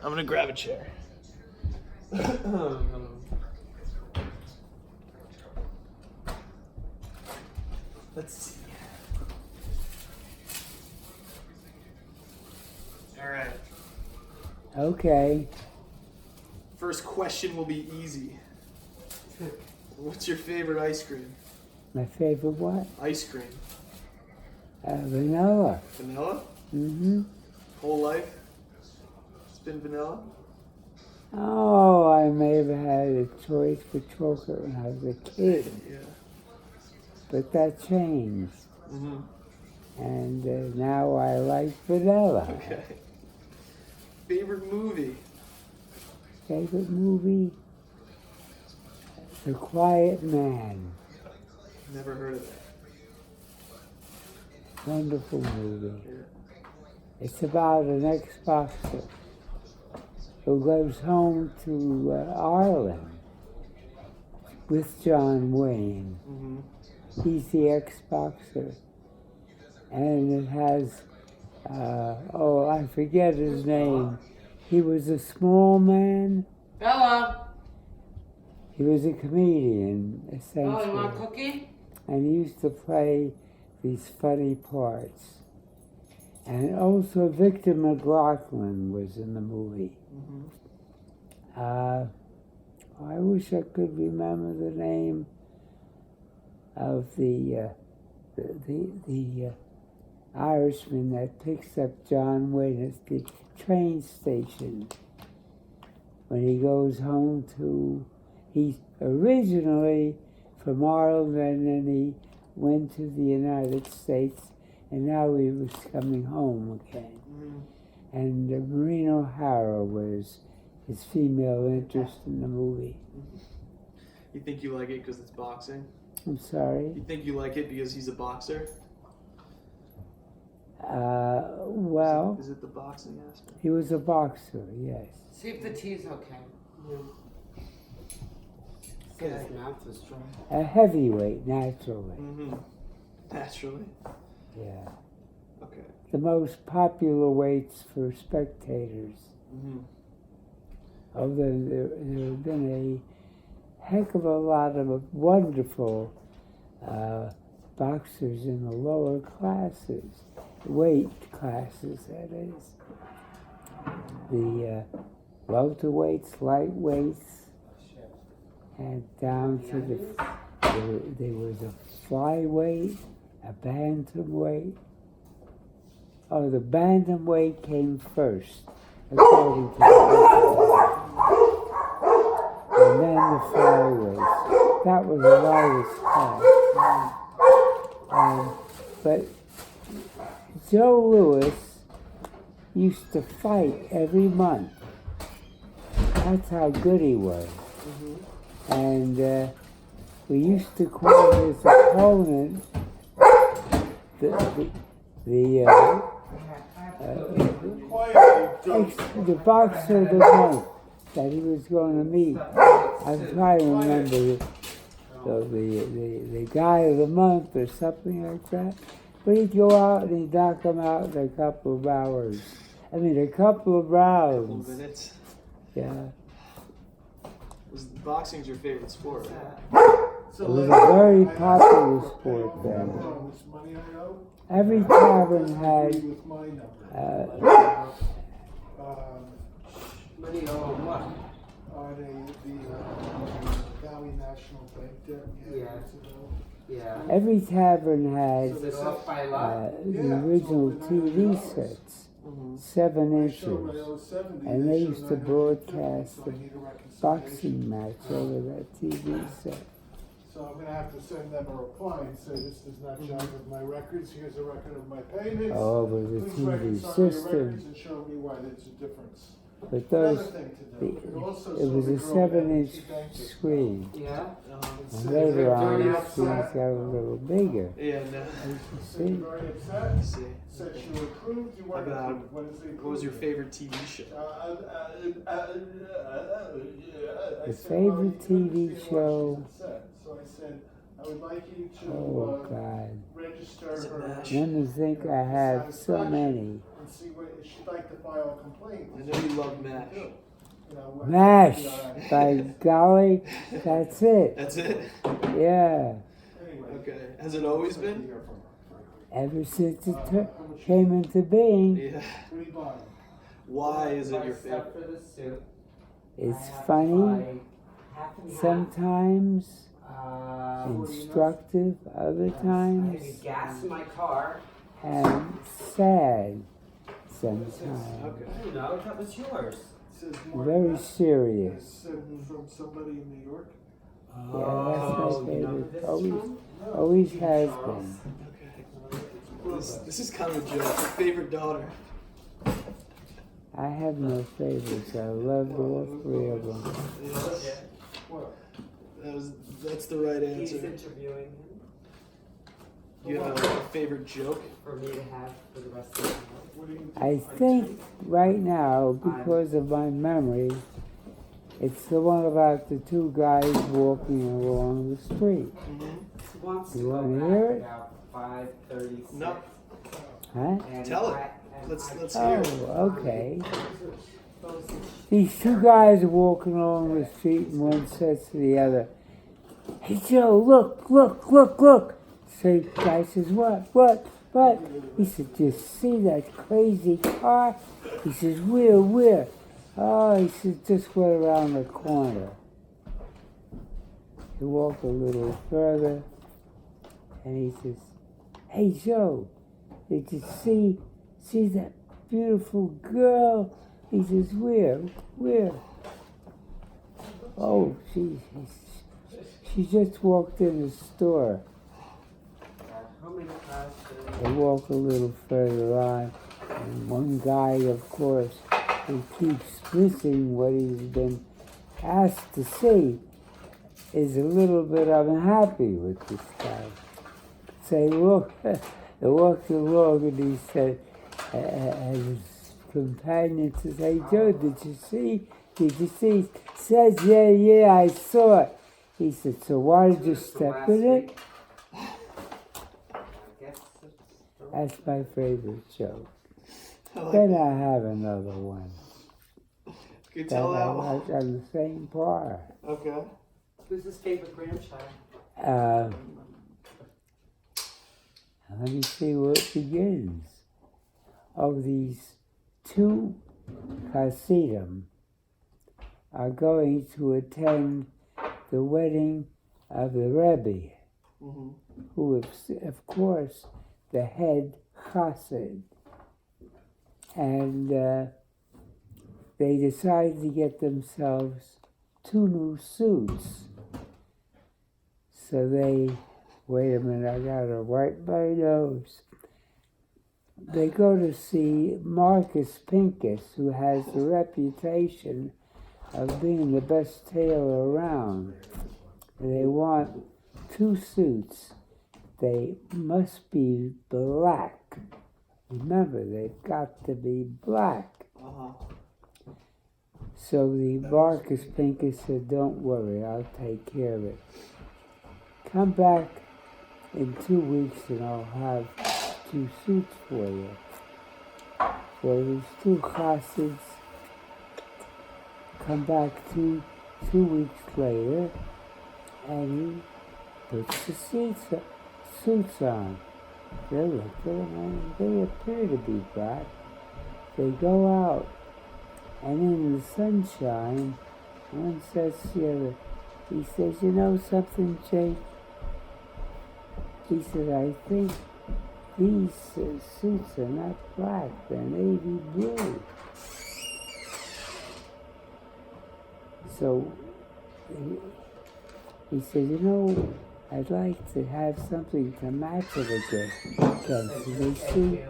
I'm gonna grab a chair. Let's see. All right. Okay. First question will be easy. What's your favorite ice cream? My favorite what? Ice cream. Vanilla. Vanilla? Mm-hmm. Whole life? It's been vanilla? Oh, I may have had a choice for chocolate when I was a kid. Yeah. But that changed. Mm-hmm. And now I like vanilla. Okay. Favorite movie? Favorite movie? The Quiet Man. Never heard of that. Wonderful movie. Yeah. It's about an ex-boxer who goes home to Ireland with John Wayne. Mm-hmm. He's the ex-boxer. And it has, I forget his name. He was a small man. Bella! He was a comedian, essentially. Oh, you want a cookie? And he used to play these funny parts. And also Victor McLaughlin was in the movie. Mm-hmm. I wish I could remember the name of the Irishman that picks up John Wayne at the train station when he goes home to. He's originally from Ireland, and then he went to the United States, and now he was coming home again. Mm-hmm. And Maureen O'Hara was his female interest in the movie. You think you like it because it's boxing? I'm sorry? You think you like it because he's a boxer? Well, Is it the boxing aspect? he was a boxer, yes. See if the tea's okay. Okay. His mouth is dry. A heavyweight, naturally. Mm-hmm. Naturally. Yeah. Okay. The most popular weights for spectators. Mm-hmm. Although there have been a heck of a lot of wonderful boxers in the lower classes, weight classes, that is. The welterweights, lightweights, and down to there was a flyweight, a bantamweight. Oh, the bantamweight came first, according to the and then the flyweight. That was the lightest class. But Joe Louis used to fight every month. That's how good he was. Mm-hmm. And we used to call his opponent the boxer of the month that he was going to meet. I'm trying to remember the guy of the month or something like that. But he'd go out and he'd knock him out in a couple of hours. I mean, a couple of rounds. A couple of minutes. Yeah. Boxing's your favorite sport, right? It was a very popular sport then. Every tavern had Money on what? The Valley National Bank debt. Yeah. every tavern had So they're off by a lot? the original TV sets, 7 inches, and they used to broadcast the boxing match over that TV set. So I'm going to have to send them a reply and say this does not jive with my records. Here's a record of my payments. Oh, it was a Please TV reconcile your system. records and show me why there's a difference. But those, Another thing to do. It also it was saw a the girl 7-inch Nancy Banks. screen. Yeah. And later on, the screens got a little bigger. Yeah, no. You So see? you're very upset. I see. Said you were approved. You weren't About- approved. When is the What was your favorite TV show? The favorite TV show? So I said, I would like you to Oh, God. register Is it her. MASH? Let me think, I have so many. and see what, if she'd like to file a complaint. I know you love MASH. You know, what- MASH, Yeah. by golly, that's it. That's it? Yeah, Anyway. Okay. Has it always been? ever since it came into being. Yeah. What are you buying? Why is it your Except favorite? for the suit. It's I have to funny, buy half and half. sometimes instructive, other I times, need gas in my car. and sad sometimes. Okay. I don't know, that was yours. It says more Very Meth. serious. It's from somebody in New York. Yeah, that's my you know who favorite. this is Always, from? always has Charles. been. Okay. This is kind of a joke. Favorite daughter? I have no favorites. I love all three of them. Yes. What? That's the right He's answer. interviewing him Do you have a favorite joke? for me to have for the rest of my life. What do you I think right now, because of my memory, it's the one about the two guys walking along the street. He wants to You go wanna back hear it? about 5:36. No. Huh? And Tell it. and Let's hear it. Oh, okay. These two guys are walking along the street, and one says to the other, "Hey Joe, look, look, look, look." So the guy says, What? He said, "Just see that crazy car?" He says, Where? Oh, he says, "Just went around the corner." He walked a little further, and he says, "Hey Joe, did you see that beautiful girl?" He says, Where? "Oh, she just walked in the store." How many cars They walk a little further on, and one guy, of course, who keeps missing what he's been asked to see, is a little bit unhappy with this guy. Say, look, they walked along, and he said, and his companion says, "Hey Joe, did you see? He says, yeah, I saw it." He said, "So why did you step in it?" That's my favorite joke. I like Then that. I have another one Can you that tell I that one? like on the same par. Okay. Who's his favorite grandchild? Let me see where it begins. Oh, these two Hasidim are going to attend the wedding of the Rebbe, Mm-hmm. who is, of course, the head Chassid. And they decide to get themselves 2 new suits. So they, wait a minute, I gotta wipe my nose. They go to see Marcus Pinkus, who has the reputation of being the best tailor around. And they want 2 suits. They must be black. Remember, they've got to be black. Uh-huh. So the Marcus Pinkus said, "Don't worry, I'll take care of it. Come back in 2 weeks and I'll have 2 suits for you." So these 2 Chassids come back two weeks later, and he puts the suits on. They look at them and they appear to be black. They go out, and in the sunshine, one says to the other, he says, "You know something, Jake?" He said, "I think these suits are not black, they're navy blue." So he said, "You know, I'd like to have something to match it against." They see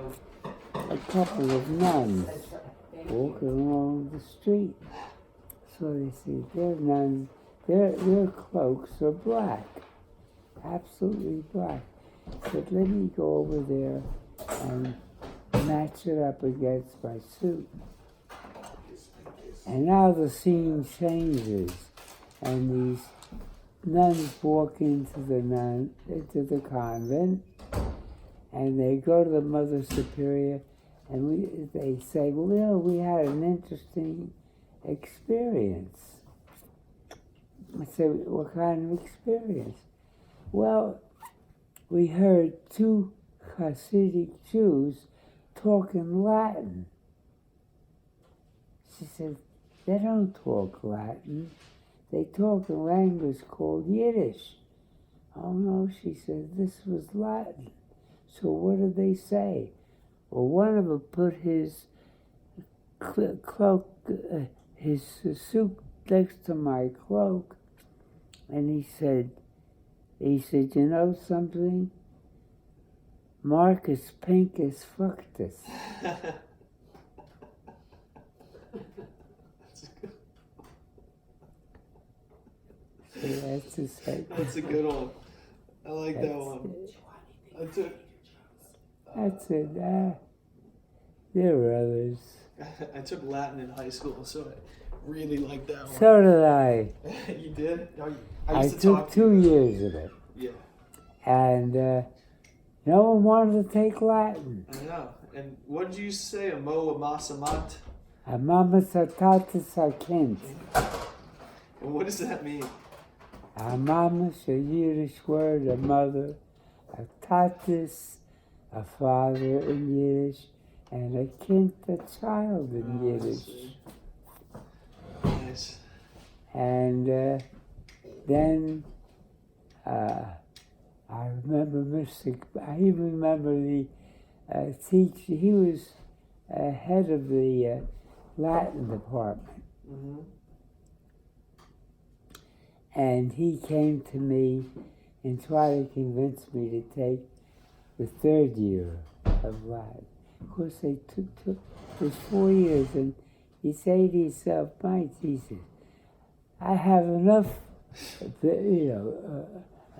a couple of nuns walking along the street. So they see their nuns, their cloaks are black, absolutely black. Said, "Let me go over there and match it up against my suit." And now the scene changes, and these nuns walk into the convent, and they go to the Mother Superior, And they say, well, you know, we had an interesting experience. I said, what kind of experience? Well, we heard two Hasidic Jews talking Latin. She said, they don't talk Latin. They talk a language called Yiddish. Oh no, she said, this was Latin. So what did they say? Well, one of them put his cloak, his suit next to my cloak, and he said, you know something? Marcus Pinkus fucked us. So that's just like, That's a good one. I like that one. That's it. There were others. I took Latin in high school, so I really like that one. So did I. You did? I used to took talk 2 years of it. Yeah, And no one wanted to take Latin. I know. And what did you say? Amamus, Amant? Amamus, Atatis, Akint. And what does that mean? Amamus, a Yiddish word, a mother. Atatis, a father in Yiddish. And Akint, a child in Yiddish. Nice. And then I remember I even remember the teacher. He was head of the Latin department. Mm-hmm. And he came to me and tried to convince me to take the 3rd year of Latin. Of course, they took it was 4 years, and you say to yourself, my Jesus, I have enough,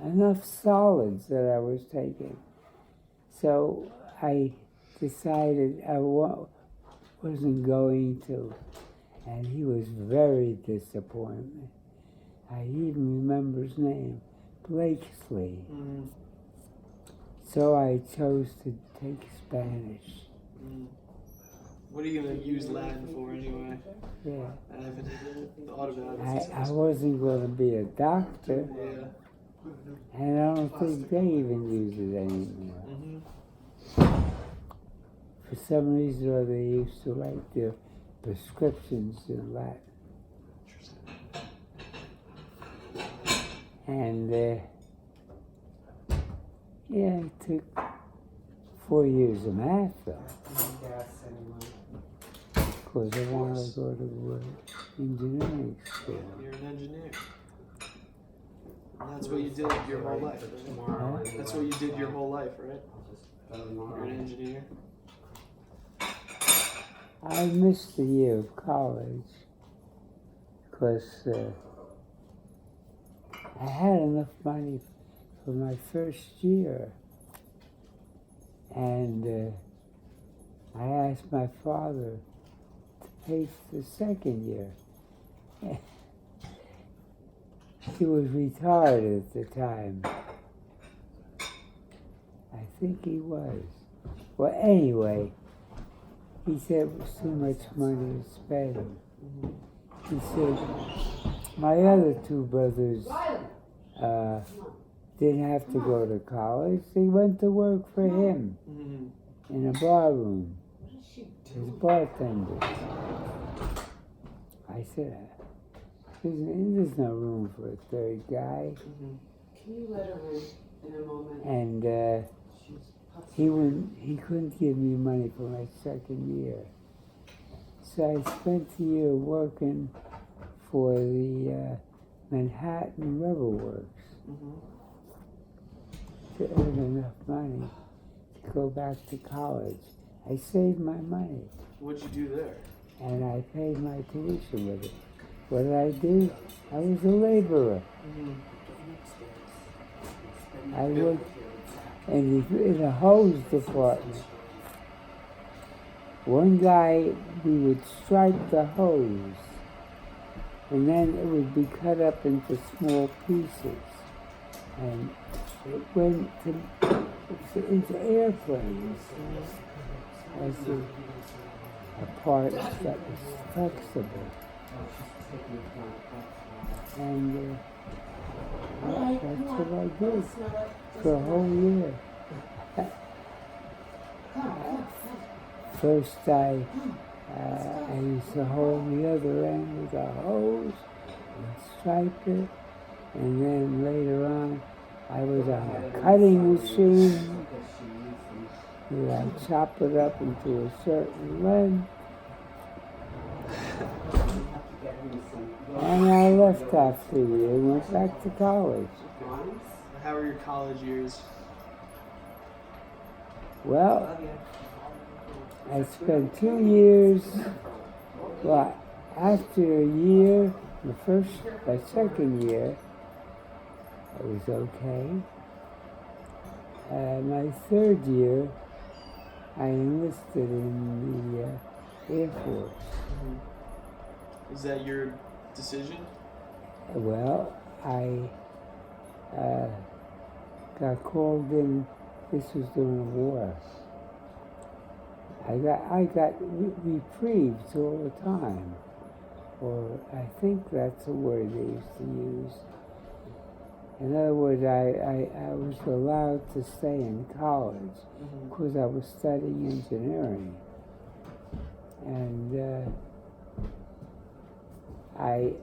enough solids that I was taking. So I decided I wasn't going to, and he was very disappointed. I even remember his name, Blakesley. Mm-hmm. So I chose to take Spanish. Mm. What are you going to use Latin for anyway? Yeah. I haven't thought about it. I wasn't going to be a doctor, Yeah. and I don't think they even use it anymore. Mm-hmm. For some reason or they used to write their prescriptions in Latin. And yeah, it took 4 years of math though. Gas, anyone? Because I wanted to go to engineering school. You're an engineer. And that's what you did your whole life. Tomorrow. Huh? That's what you did your whole life, right? I'll just You're an engineer. I missed the year of college because I had enough money for my first year. And I asked my father to pay for the second year. He was retired at the time. I think he was. Well, anyway, he said it was too much money to spend. He said, my other 2 brothers didn't have to go to college. They went to work for him in a bar room as bartenders. I said, there's no room for a 3rd guy. Can you let her in a moment? And he couldn't give me money for my second year. So I spent the year working for the Manhattan Rubber Works to earn enough money to go back to college. I saved my money What'd you do there? and I paid my tuition with it. What did I do? I was a laborer. I worked in a hose department. One guy, we would strike the hose, and then it would be cut up into small pieces, and it went into airplanes. as a part that was flexible. And that's what I did for a whole year. First I used to hold the other end with a hose and stripe it, and then later on I was on a cutting machine where I chop it up into a certain length. And I left after a year and went back to college. How were your college years? Well, I spent 2 years, well, after a year, my second year, it was okay. My third year, I enlisted in the Air Force. Is that your decision? Well, I got called in. This was during the war. I got reprieves all the time, or I think that's a word they used to use. In other words, I was allowed to stay in college because I was studying engineering, and I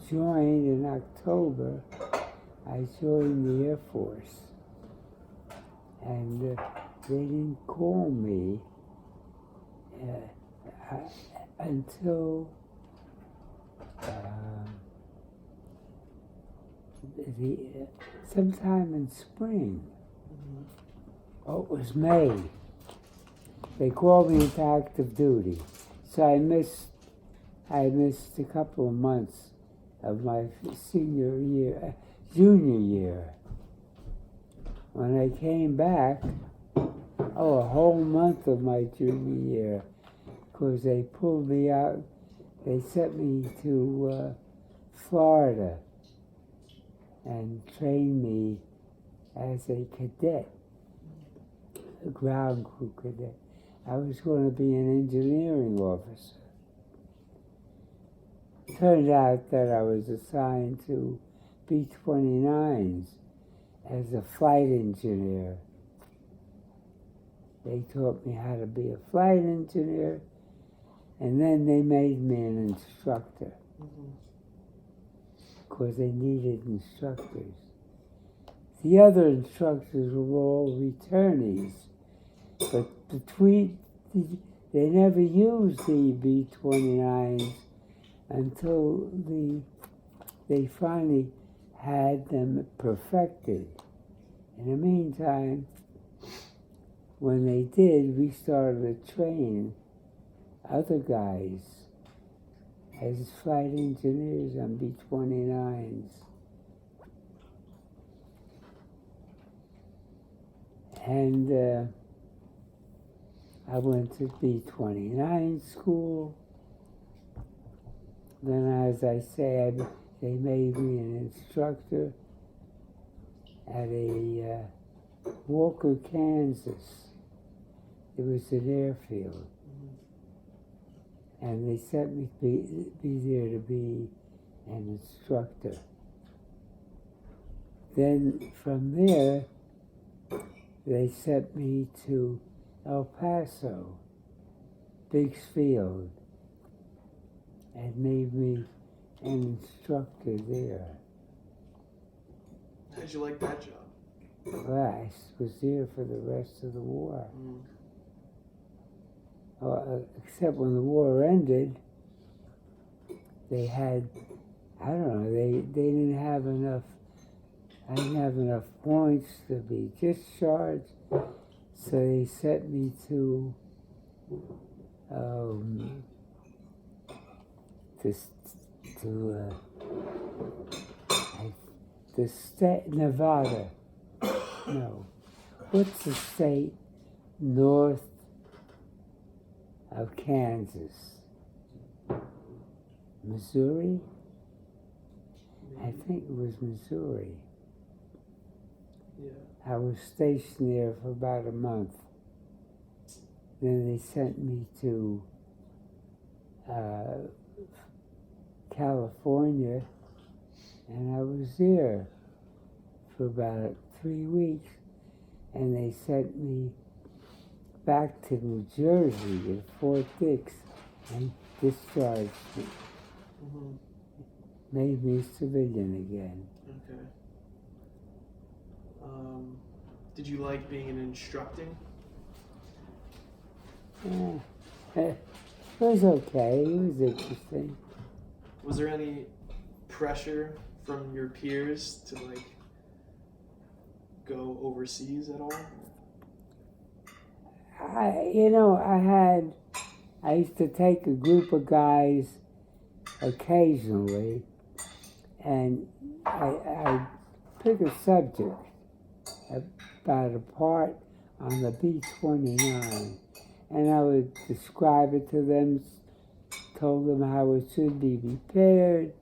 joined in October. I joined the Air Force, and they didn't call me until sometime in spring. Oh, it was May. They called me into active duty, so I missed a couple of months of my junior year. When I came back, a whole month of my junior year, because they pulled me out. They sent me to Florida and trained me as a cadet, a ground crew cadet. I was going to be an engineering officer. Turned out that I was assigned to B-29s as a flight engineer. They taught me how to be a flight engineer, and then they made me an instructor because they needed instructors. The other instructors were all returnees, but they never used the B-29s until they finally had them perfected. In the meantime, when they did, we started to train other guys as flight engineers on B-29s. And I went to B-29 school. Then, as I say, they made me an instructor at a Walker, Kansas. It was an airfield. And they sent me to be there to be an instructor. Then from there, they sent me to El Paso, Biggs Field, and made me an instructor there. How did you like that job? Well, I was there for the rest of the war. Except when the war ended, they had, I don't know, they didn't have enough, I didn't have enough points to be discharged, so they sent me to the state, Nevada. No. What's the state north of Kansas? Missouri? I think it was Missouri. Yeah. I was stationed there for about a month. Then they sent me to California, and I was there for about 3 weeks, and they sent me back to New Jersey to Fort Dix and discharged me. Mm-hmm. Made me civilian again. Okay. Did you like being an instructing? It was okay. It was interesting. Was there any pressure from your peers to like go overseas at all? I used to take a group of guys occasionally, and I pick a subject about a part on the B-29, and I would describe it to them, told them how it should be repaired.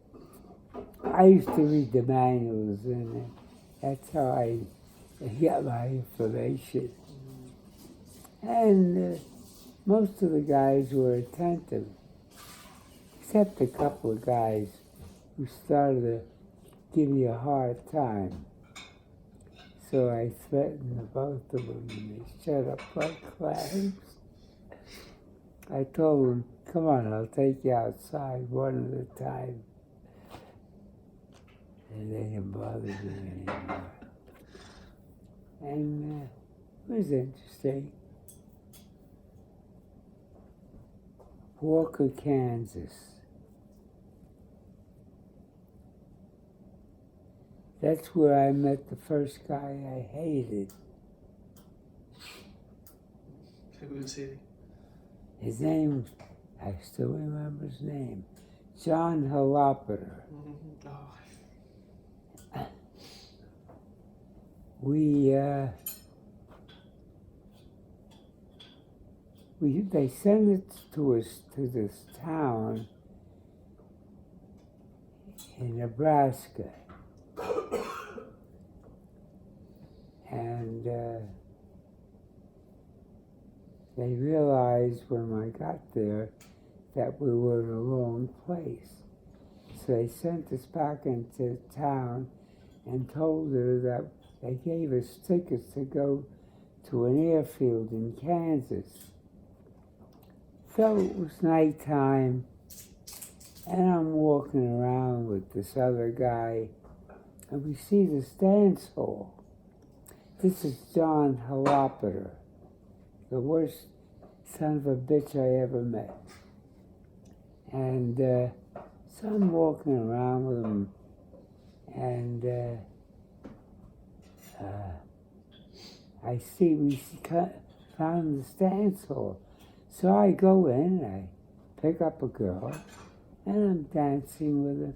I used to read the manuals, and that's how I got my information. And most of the guys were attentive, except a couple of guys who started to give me a hard time. So I threatened the both of them, and they shut up like clams. I told them, come on, I'll take you outside one at a time. And they didn't bother me anymore. And it was interesting. Walker, Kansas. That's where I met the first guy I hated. Who was he? His name, I still remember his name, John Hillopeter. Mm-hmm. Oh. They sent it to us to this town in Nebraska, and they realized when I got there that we were in the wrong place. So they sent us back into town and told her that they gave us tickets to go to an airfield in Kansas. So it was nighttime, and I'm walking around with this other guy, and we see this dance hall. This is John Hillopeter, the worst son of a bitch I ever met. And so I'm walking around with him, and we found this dance hall. So I go in, I pick up a girl, and I'm dancing with her,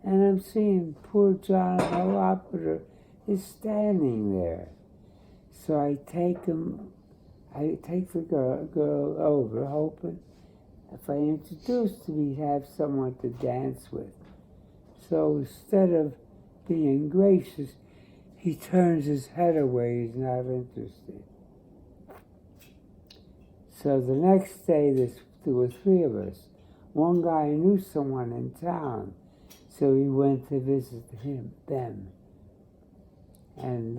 and I'm seeing poor John Hillopeter is standing there. So I take the girl over, hoping if I introduced him, he'd have someone to dance with. So instead of being gracious, he turns his head away, he's not interested. So the next day, there were 3 of us. One guy knew someone in town, so he went to visit them. And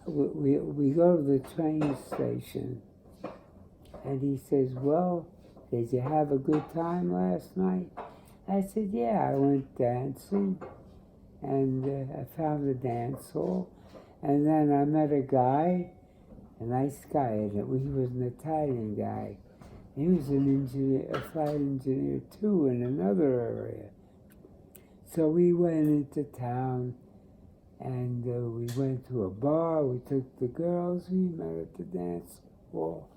we go to the train station, and he says, well, did you have a good time last night? I said, yeah, I went dancing, and I found the dance hall. And then I met a guy, a nice guy, and he was an Italian guy. He was an engineer, a flight engineer too, in another area. So we went into town, and we went to a bar. We took the girls. We met at the dance hall.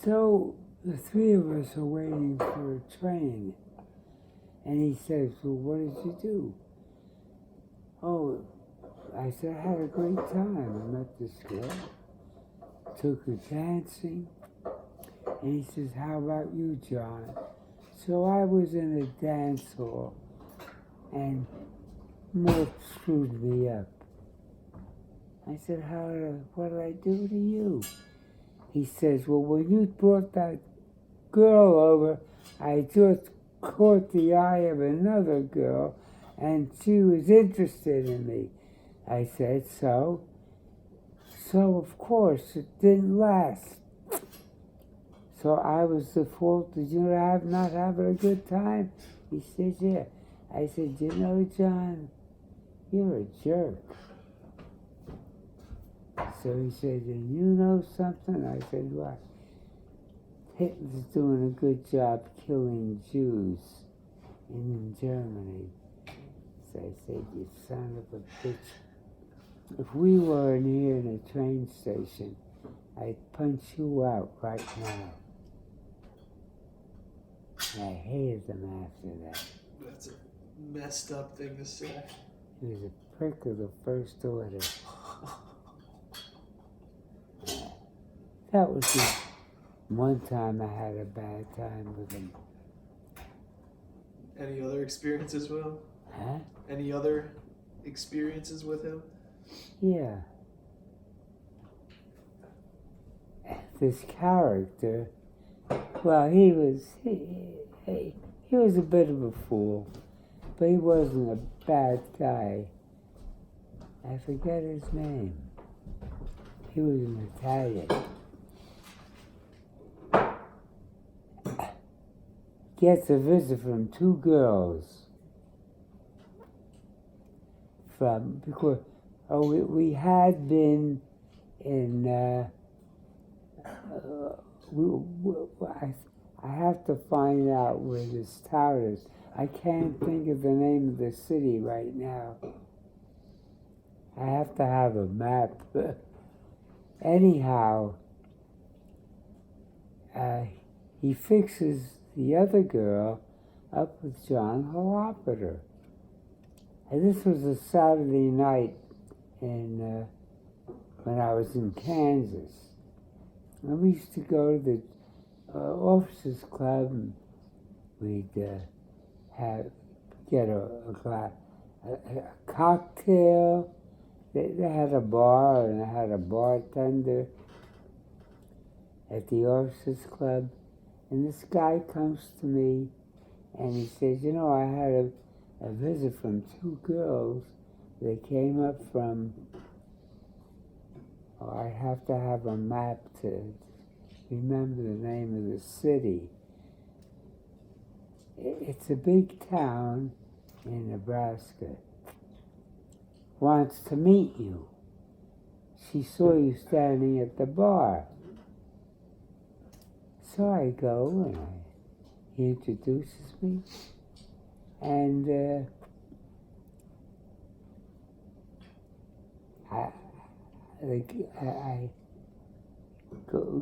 So the 3 of us are waiting for a train, and he says, "Well, what did you do?" Oh, I said, I had a great time. I met this girl, took her dancing, and he says, how about you, John? So I was in a dance hall, and Morty screwed me up. I said, what did I do to you? He says, well, when you brought that girl over, I just caught the eye of another girl, and she was interested in me. I said, so? So, of course, it didn't last. So I was the fault. Did you not having a good time? He says, yeah. I said, you know, John, you're a jerk. So he said, and you know something? I said, what? Hitler's doing a good job killing Jews in Germany. So I said, you son of a bitch. If we weren't here in a train station, I'd punch you out right now. And I hated him after that. That's a messed up thing to say. He was a prick of the first order. That was the one time I had a bad time with him. Any other experiences with him? Huh? Any other experiences with him? Yeah. This character, well, he was a bit of a fool, but he wasn't a bad guy. I forget his name. He was an Italian. Gets a visit from two girls. Because we had been in. I have to find out where this town is. I can't think of the name of the city right now. I have to have a map. Anyhow, he fixes the other girl up with John Hillopeter. And this was a Saturday night when I was in Kansas. And we used to go to the officers' club, and we'd get a cocktail. They had a bar, and I had a bartender at the officers' club. And this guy comes to me, and he says, you know, I had a visit from two girls. They came up from, I have to have a map to remember the name of the city. It's a big town in Nebraska. Wants to meet you. She saw you standing at the bar. So I go, and he introduces me, and I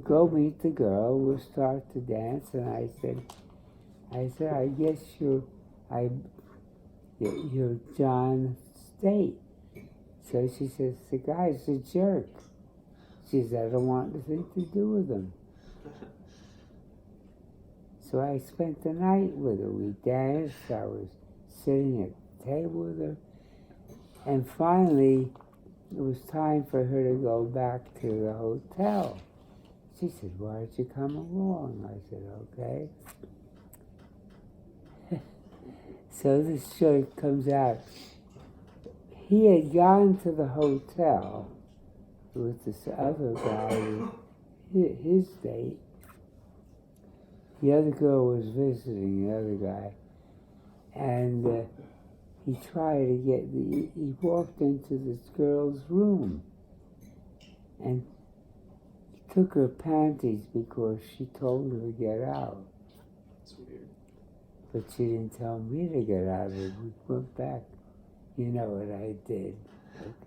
go meet the girl. We'll start to dance, and I said, I guess you're John State. So she says, the guy's a jerk. She says, I don't want anything to do with him. So I spent the night with her. We danced. I was sitting at the table with her. And finally, it was time for her to go back to the hotel. She said, why don't you come along? I said, okay. So this shirt comes out. He had gone to the hotel with this other guy, his date. The other girl was visiting the other guy. And he tried to he walked into this girl's room. And he took her panties because she told her to get out. That's weird. But she didn't tell me to get out of it. We went back. You know what I did,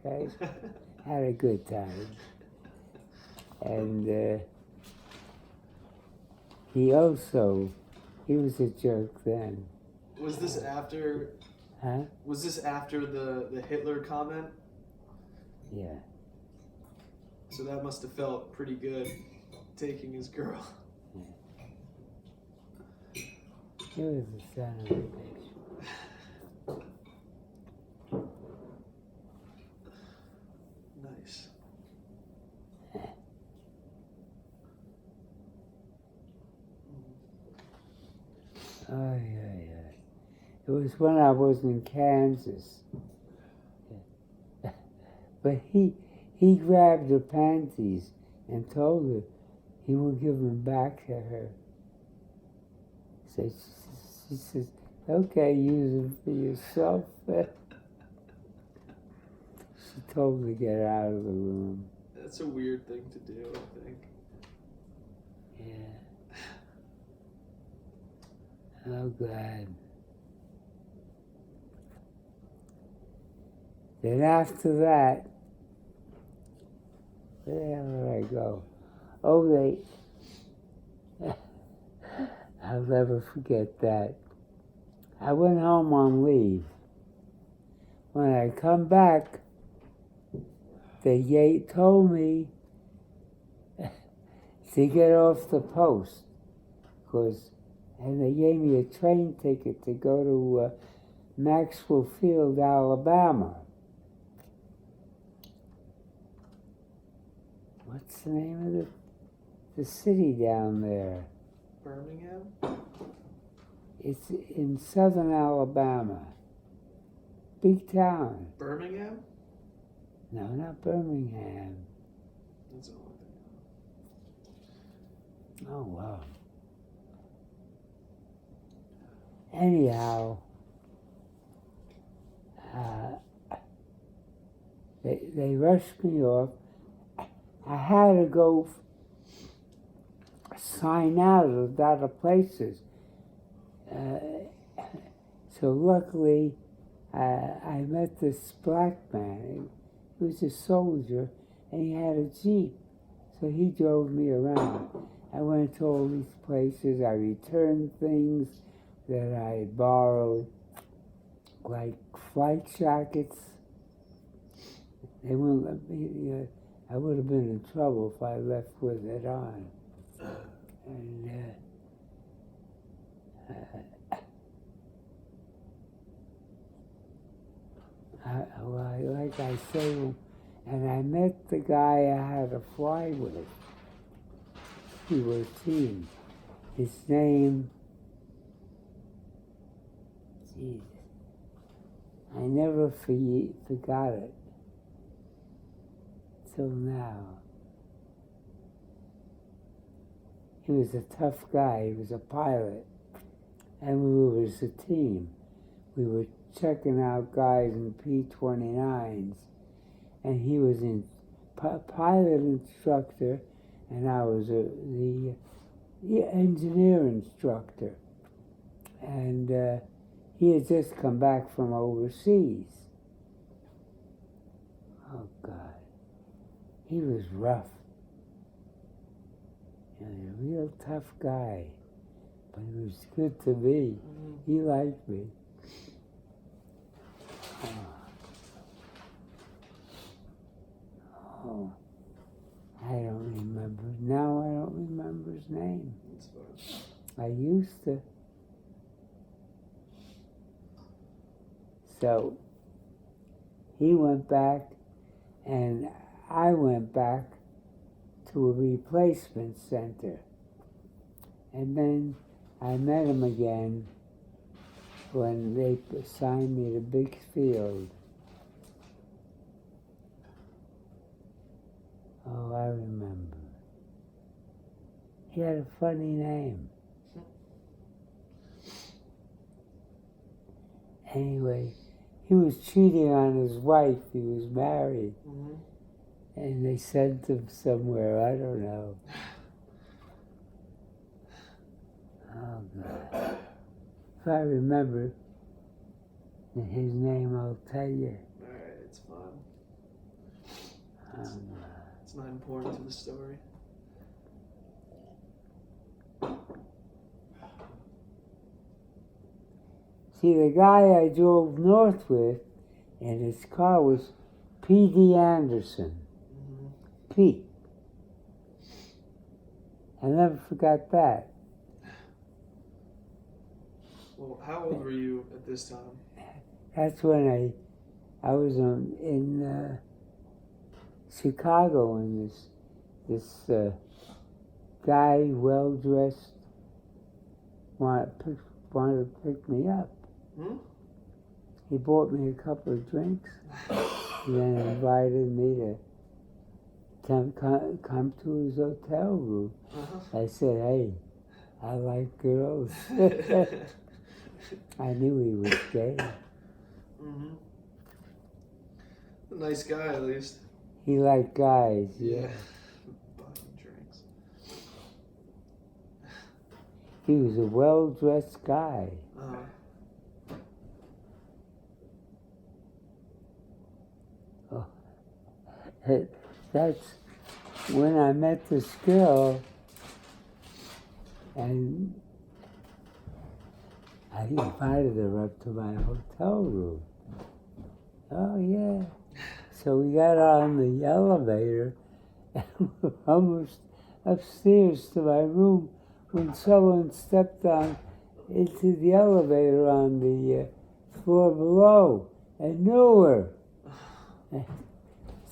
okay? Had a good time. And he was a jerk then. Was this after? Huh? Was this after the Hitler comment? Yeah. So that must have felt pretty good, taking his girl. He was a son of a bitch. Nice. yeah. It was when I was in Kansas. But he grabbed her panties and told her he would give them back to her. So she says, okay, use them for yourself. She told her to get out of the room. That's a weird thing to do, I think. Yeah. Oh, God. Then after that, where the hell did I go? Oh, I'll never forget that. I went home on leave. When I come back, they told me to get off the post, and they gave me a train ticket to go to Maxwell Field, Alabama. What's the name of the city down there? Birmingham? It's in southern Alabama. Big town. Birmingham? No, not Birmingham. That's all I Oh, wow. Anyhow, they rushed me off. I had to go sign out of a lot of places. So luckily, I met this black man. He was a soldier, and he had a Jeep. So he drove me around. I went to all these places. I returned things that I had borrowed, like flight jackets. They wouldn't let me, I would have been in trouble if I left with it on. And like I say, and I met the guy I had to fly with. We were a team. His name, Jesus, I never forgot it till now. He was a tough guy. He was a pilot, and we was a team. We were checking out guys in P-29s, and he was in pilot instructor, and I was the engineer instructor. And he had just come back from overseas. Oh, God. He was rough. He was a real tough guy, but he was good to me. He liked me. Oh, I don't remember. Now I don't remember his name. That's fine. I used to. So he went back, and I went back to a replacement center. And then I met him again when they assigned me to Big Field. Oh, I remember. He had a funny name. Anyway, he was cheating on his wife. He was married. Mm-hmm. And they sent him somewhere. I don't know. Oh, God. If I remember his name, I'll tell you. Alright, it's fine. Oh, It's not important to the story. See, the guy I drove north with in his car was P.D. Anderson. Mm-hmm. Pete. I never forgot that. Well, how old were you at this time? That's when I was in Chicago, and this guy, well-dressed, wanted to pick me up. Hmm? He bought me a couple of drinks, and then invited me to come to his hotel room. Uh-huh. I said, hey, I like girls. I knew he was gay. Mm-hmm. A nice guy, at least. He liked guys, yeah. Buying drinks. He was a well-dressed guy. That's when I met this girl, and I invited her up to my hotel room. Oh, yeah. So we got on the elevator and we're almost upstairs to my room when someone stepped on into the elevator on the floor below and knew her.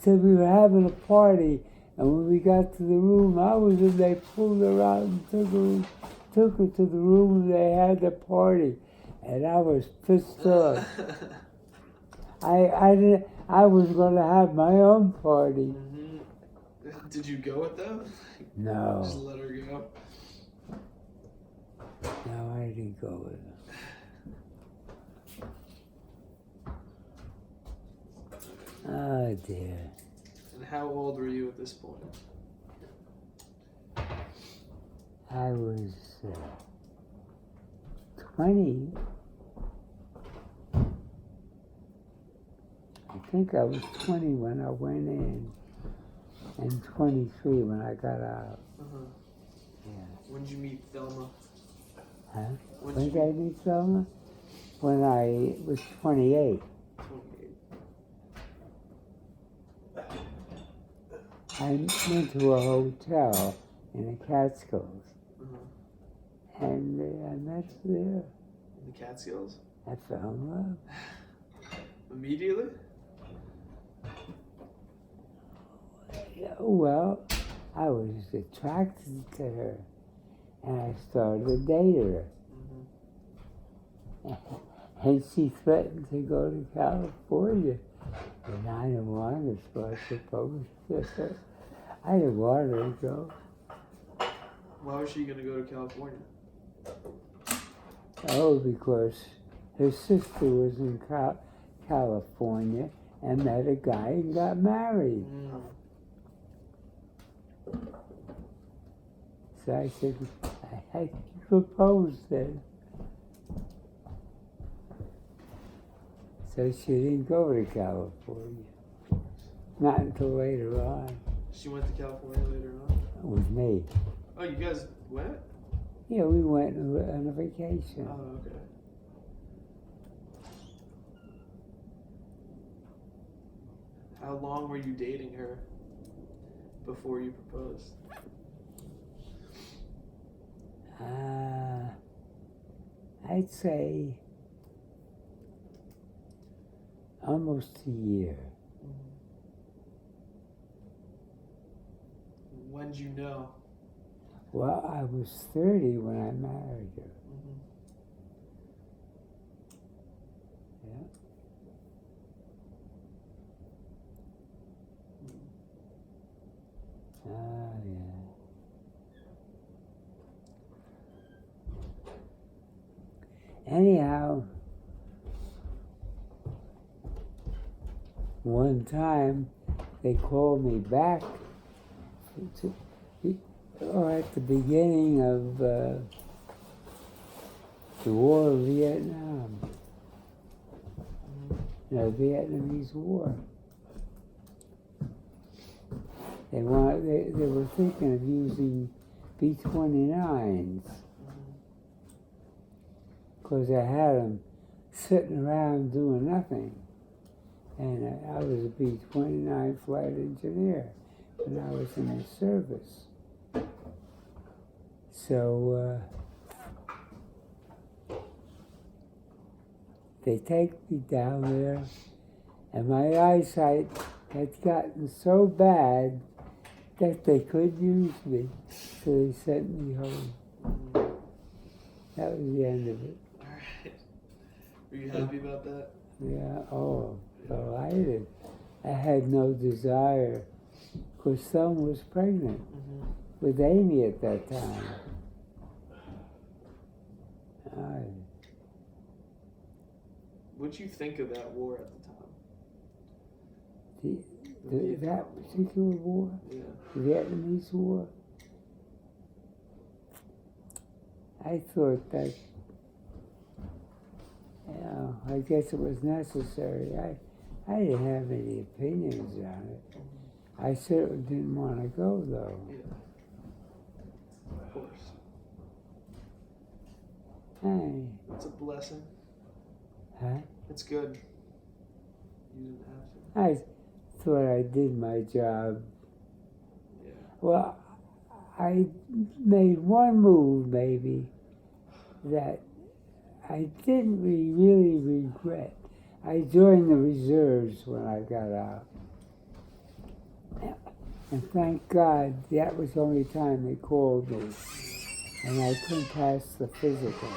Said we were having a party, and when we got to the room I was in, they pulled her out and took her to the room they had the party, and I was pissed off. I was going to have my own party. Mm-hmm. Did you go with them? No. Just let her go? No, I didn't go with them. Oh, dear. And how old were you at this point? I was 20. I think I was 20 when I went in, and 23 when I got out. Uh-huh. Yeah. When did you meet Thelma? Huh? When When did I meet Thelma? When I was 28. 28. I went to a hotel in the Catskills, Uh-huh. and I met her there. In the Catskills? I fell in love. Immediately? Well, I was attracted to her, and I started to date her. Mm-hmm. And she threatened to go to California, and I didn't want her, so I proposed to her. I didn't want her to go. Why was she going to go to California? Oh, because her sister was in California and met a guy and got married. Mm. So I said, I proposed then. So she didn't go to California. Not until later on. She went to California later on? With me. Oh, you guys went? Yeah, we went on a vacation. Oh, okay. How long were you dating her before you proposed? I'd say almost a year. When did you know? Well, I was 30 when I married her. Mm-hmm. Yeah. Ah, yeah. Anyhow, one time they called me back at the beginning of the war of Vietnam, the Vietnamese War. They were thinking of using B-29s because I had them sitting around doing nothing. And I was a B-29 flight engineer when I was in the service. So they take me down there, and my eyesight had gotten so bad that they couldn't use me, so they sent me home. That was the end of it. All right. Were you happy about that? Yeah, oh, delighted. I had no desire, because Thelma was pregnant Mm-hmm. with Amy at that time. What'd you think of that war at the time? That particular war, Yeah. the Vietnamese War, I thought that, I guess it was necessary. I didn't have any opinions on it. I certainly didn't want to go, though. Yeah. Of course. Hey, It's a blessing. huh? It's good. You didn't have to. I thought I did my job. Yeah. Well, I made one move, maybe, that I didn't really regret. I joined the reserves when I got out. And thank God that was the only time they called me. And I couldn't pass the physical.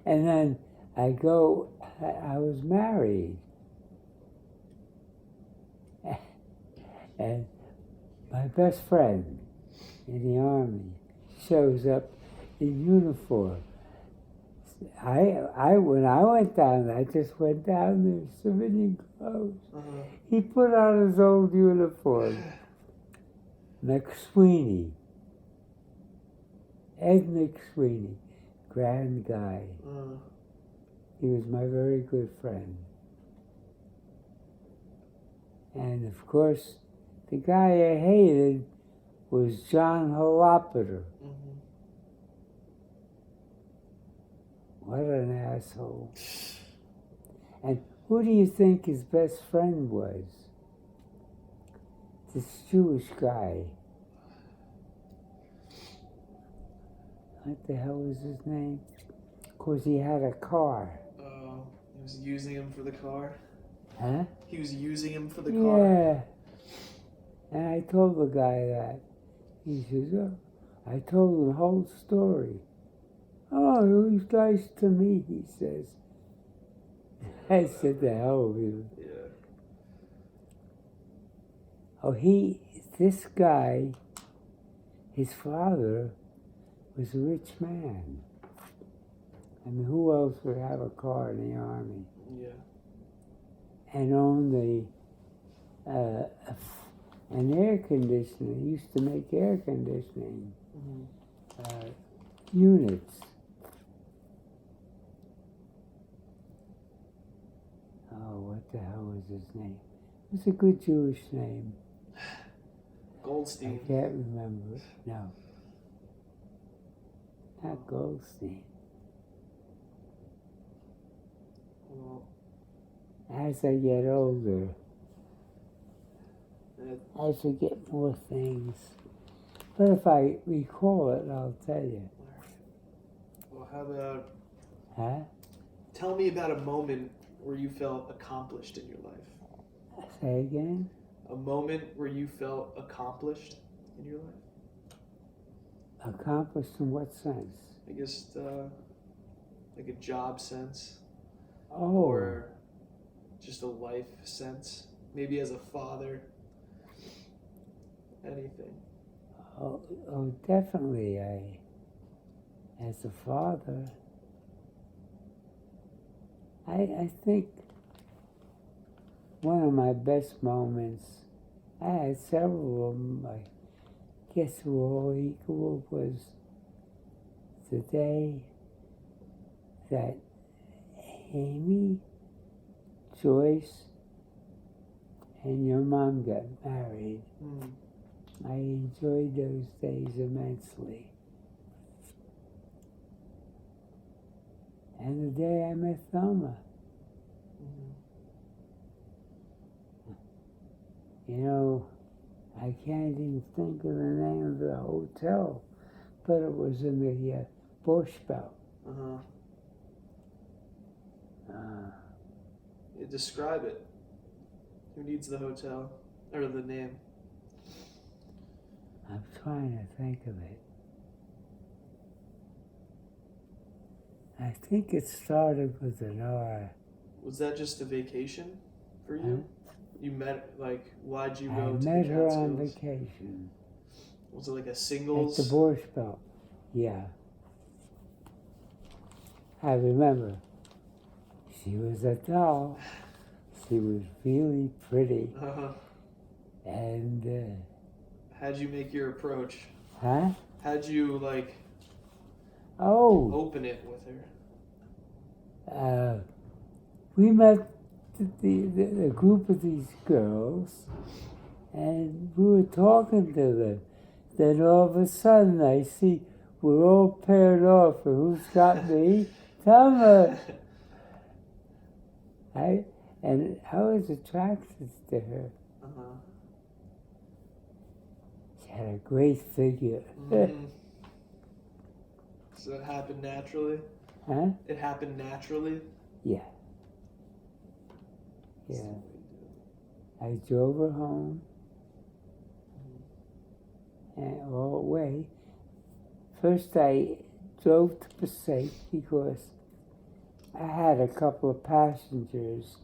And then I was married. And my best friend in the Army shows up in uniform. When I went down, I just went down there, civilian clothes. Uh-huh. He put on his old uniform. McSweeney. Ed McSweeney. Grand guy. He was my very good friend. And of course, the guy I hated was John Hillopeter. Mm-hmm. What an asshole. And who do you think his best friend was? This Jewish guy. What the hell was his name? Of course, he had a car. He was using him for the car? Huh? He was using him for the car? Yeah. And I told the guy that. He says, oh, I told him the whole story. Oh, he was nice to me, he says. I said, the hell with you. Yeah. Oh, this guy, his father was a rich man. I mean, who else would have a car in the Army? Yeah. And owned an air conditioner. He used to make air conditioning units. Oh, what the hell was his name? It was a good Jewish name. Goldstein. I can't remember it. No. Not Goldstein. Well, As I get older, that, I forget more things. But if I recall it, I'll tell you. well, how about... Huh? Tell me about a moment where you felt accomplished in your life. Say again? A moment where you felt accomplished in your life? Accomplished in what sense? I guess, like a job sense. Oh, Or just a life sense. Maybe as a father. Anything. oh, definitely. As a father, I think one of my best moments, I had several of them, I guess were all equal, was the day that Amy, Joyce, and your mom got married. Mm. I enjoyed those days immensely. And the day I met Thelma. Mm-hmm. You know, I can't even think of the name of the hotel, but it was in the Bush Belt. Uh-huh. Yeah, describe it. Who needs the hotel? Or the name? I'm trying to think of it. I think it started with an R. Was that just a vacation for you? You met, like, why'd you I go to met the her on Catskills? vacation Was it like a at singles? the Borscht Belt. Yeah. I remember. She was a doll. She was really pretty. Uh-huh. And, How'd you make your approach? huh? How'd you, like, Oh, open it with her? we met the group of these girls, and we were talking to them. Then all of a sudden I see we're all paired off, and who's got me? Thelma. I was attracted to her. Uh-huh. She had a great figure. Mhm. So it happened naturally? Huh? It happened naturally? Yeah. Yeah. I drove her home, and all the way. First I drove to Passaic because I had a couple of passengers.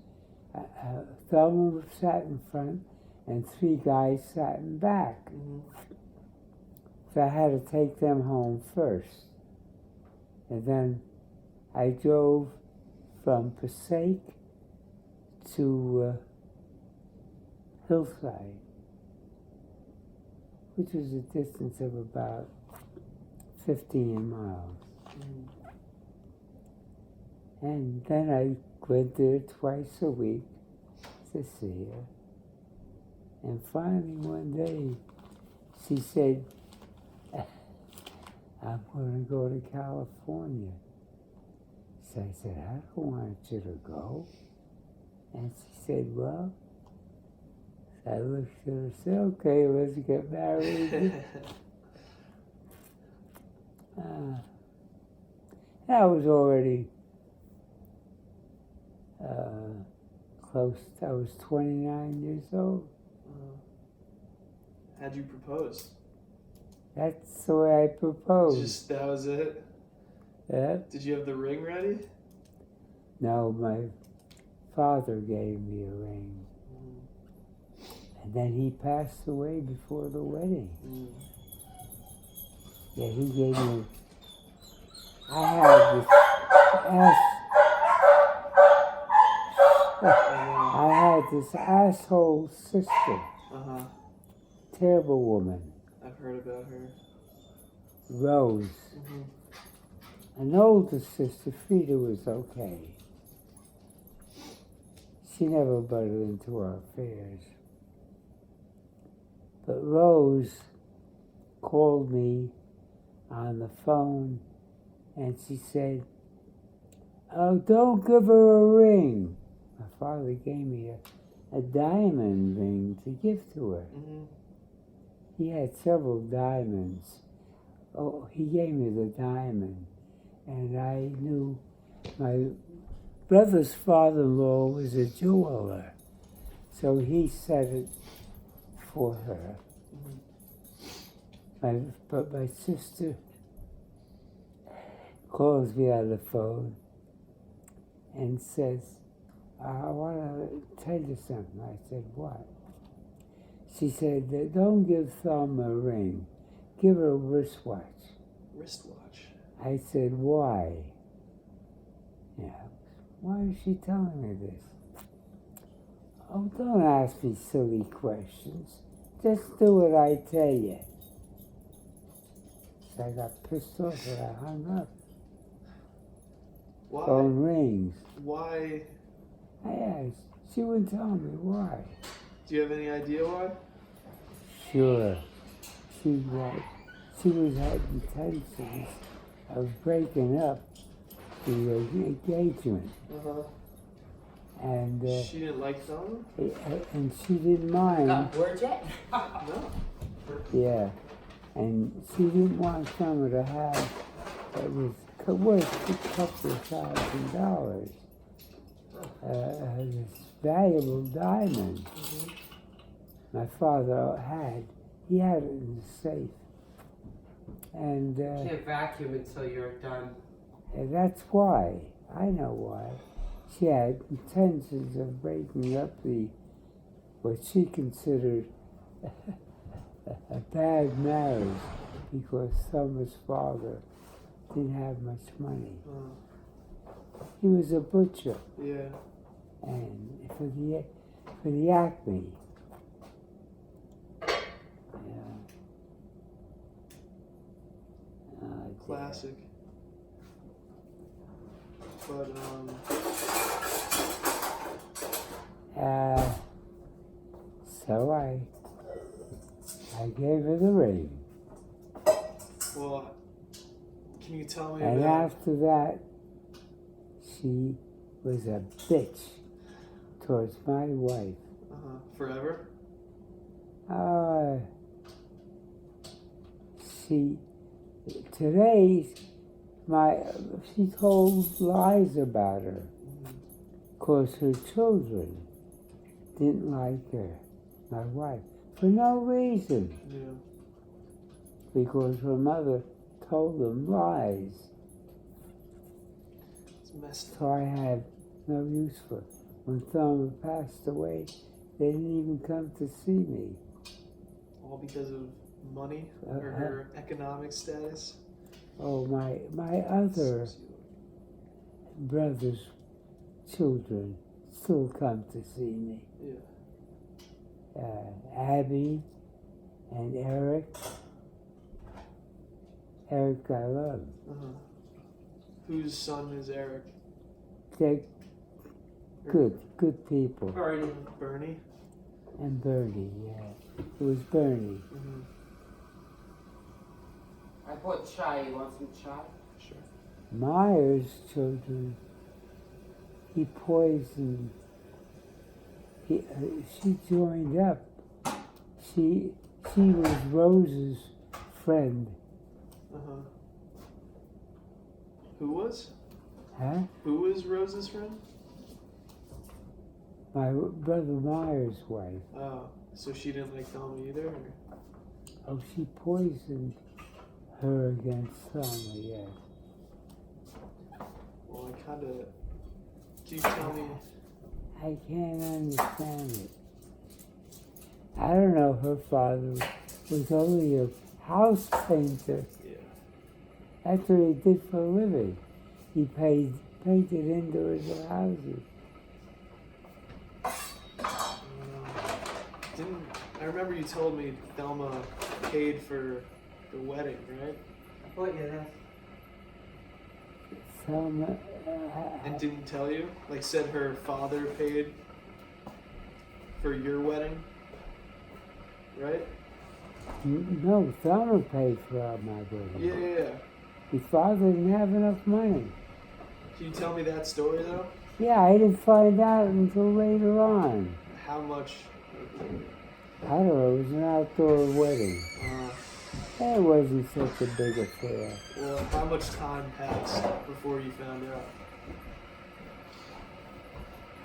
Thelma sat in front, and 3 guys sat in back. Mm-hmm. So I had to take them home first. And then I drove from Passaic to Hillside, which was a distance of about 15 miles. Mm-hmm. And then I went there twice a week to see her. And finally one day she said, I'm going to go to California. So I said, I don't want you to go. And she said, well, so I looked at her and said, okay, let's get married. I was already close. I was 29 years old. How'd you propose? That's the way I proposed. Just that was it? Yeah? Did you have the ring ready? No, my father gave me a ring. And then he passed away before the wedding. Mm. Yeah, he gave me. I had this asshole sister, Uh-huh. terrible woman, I've heard about her. Rose. Mm-hmm. An older sister, Frida, was okay. She never butted into our affairs. But Rose called me on the phone and she said, oh, don't give her a ring. My father gave me a diamond ring to give to her. Mm-hmm. He had several diamonds. Oh, he gave me the diamond. And I knew my brother's father-in-law was a jeweler. So he set it for her. Mm-hmm. But my sister calls me on the phone and says, I want to tell you something. I said, what? She said, don't give Thelma a ring. Give her a wristwatch. Wristwatch? I said, why? Yeah. Why is she telling me this? Oh, don't ask me silly questions. Just do what I tell you. So I got pissed off and I hung up. Why? Phone rings. Why? I asked. She wouldn't tell me why. Do you have any idea why? Sure. She was had intentions of breaking up the engagement. Uh-huh. And She didn't like Thelma? and she didn't mind. Word yet? No. Yeah. And she didn't want Thelma to have it was worth a couple of $1,000. This valuable diamond. Mm-hmm. My father he had it in the safe. And You can't vacuum until you're done. and that's why. I know why. She had intentions of breaking up what she considered a bad marriage because Thelma's father didn't have much money. He was a butcher, Yeah. and for the Acme. Yeah. Oh, dear. Classic. But So I gave her the ring, well, can you tell me and about? after that, she was a bitch towards my wife. Forever? Today, she told lies about her, because her children didn't like her, my wife, for no reason, Yeah. because her mother told them lies. It's messed up. So I had no use for it. When Thelma passed away, they didn't even come to see me. All because of money or her economic status? Oh, my other brother's children still come to see me. Yeah. Abby and Eric. Eric I love. Whose son is Eric? They're good people. Bernie. Bernie? And Bernie, yeah. It was Bernie. I bought chai. You want some chai? Sure. Myers' children, he poisoned. She joined up. She was Rose's friend. Who was? Huh? Who was Rose's friend? My brother Myers' wife. Oh, so she didn't like Thelma either? Or? Oh, she poisoned her against Thelma, yes. Well, I kind of. Can you tell me? I can't understand it. I don't know, her father was only a house painter. Yeah. That's what he did for a living. He painted indoors of houses. I remember you told me Thelma paid for the wedding, right? I bought you that. Thelma, And didn't tell you? Like said her father paid for your wedding? Right? no, Thelma paid for all my wedding. Yeah. His father didn't have enough money. Can you tell me that story though? Yeah, I didn't find out until later on. How much? I don't know, it was an outdoor wedding. It wasn't such a big affair. Well, how much time passed before you found out?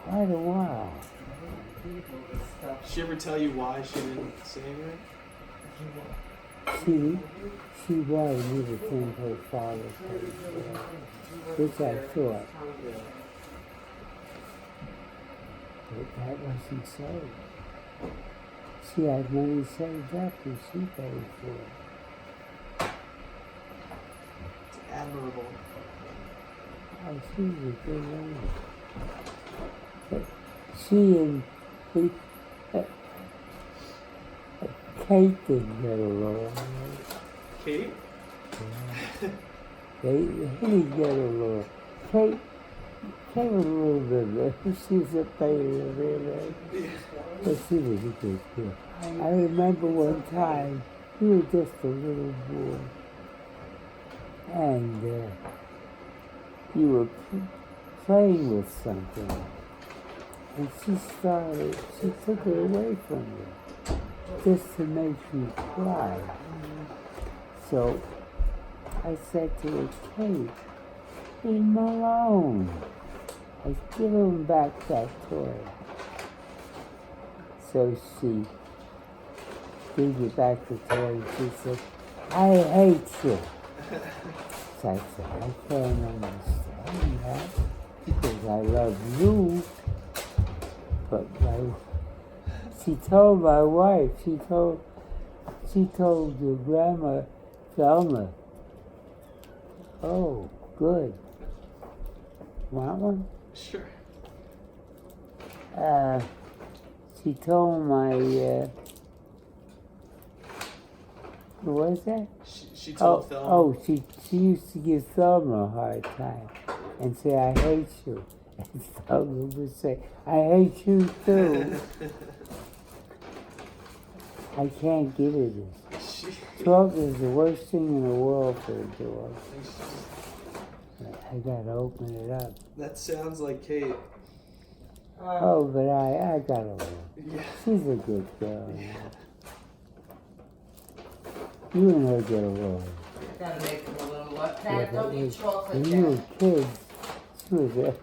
Quite a while. Did she ever tell you why she didn't say anything? She wanted me to think her father paid for her, which I thought. But that wasn't so. She had money saved up and she paid for it. It's admirable. Oh, she was a good lady. But she and Kate didn't get along. Kate? Yeah. They didn't get along. Kate was a little bit, she was a pain in the ass. But she was a good girl. I remember one time, we were just a little boy, and you were playing with something, and she took it away from you, just to make you cry. So I said to her, Kate, leave him alone. I give him back that toy. So she gave me back the toy and she said, I hate you. So I said, I can't understand that because I love you. But she told my wife, she told your grandma, Thelma. Oh, good. Want one? Sure. She told my, who was that? She told Thelma. Oh, she used to give Thelma a hard time and say, I hate you. And Thelma would say, I hate you too. I can't get it. Trouble is the worst thing in the world for a dog. I gotta open it up. That sounds like Kate. Oh, but I got her. Yeah. She's a good girl. You and her get along. Gotta make them a little what? Yeah, Dad, don't eat chocolate, when you were Dad. kids, she was a...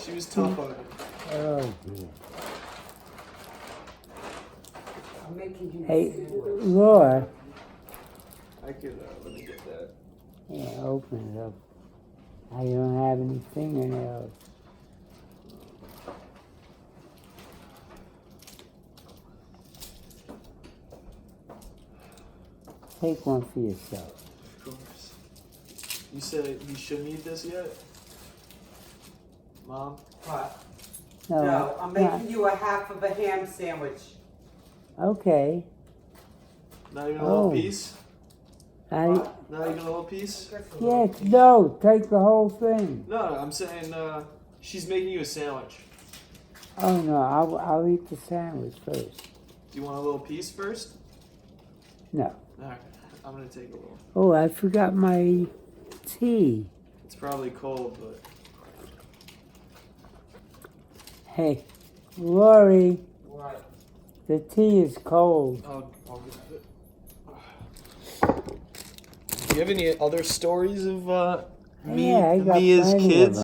She was tough on it. Oh, dear. I'm making you Hey, a sandwich. Laura. I could, let me get that. Yeah, open it up. I don't have any fingernails. Take one for yourself. Of course. You said you shouldn't eat this yet? Mom? What? No, No, I'm making you a half of a ham sandwich. Okay. Not even a little Oh. piece? Not even a little piece? Yes, no, take the whole thing. No, I'm saying she's making you a sandwich. Oh no, I'll eat the sandwich first. Do you want a little piece first? No. Alright, I'm gonna take a little. Oh, I forgot my tea. It's probably cold, but Hey, Lori, What? the tea is cold. I'll grab it. Do you have any other stories of Yeah, I got me as plenty of kids?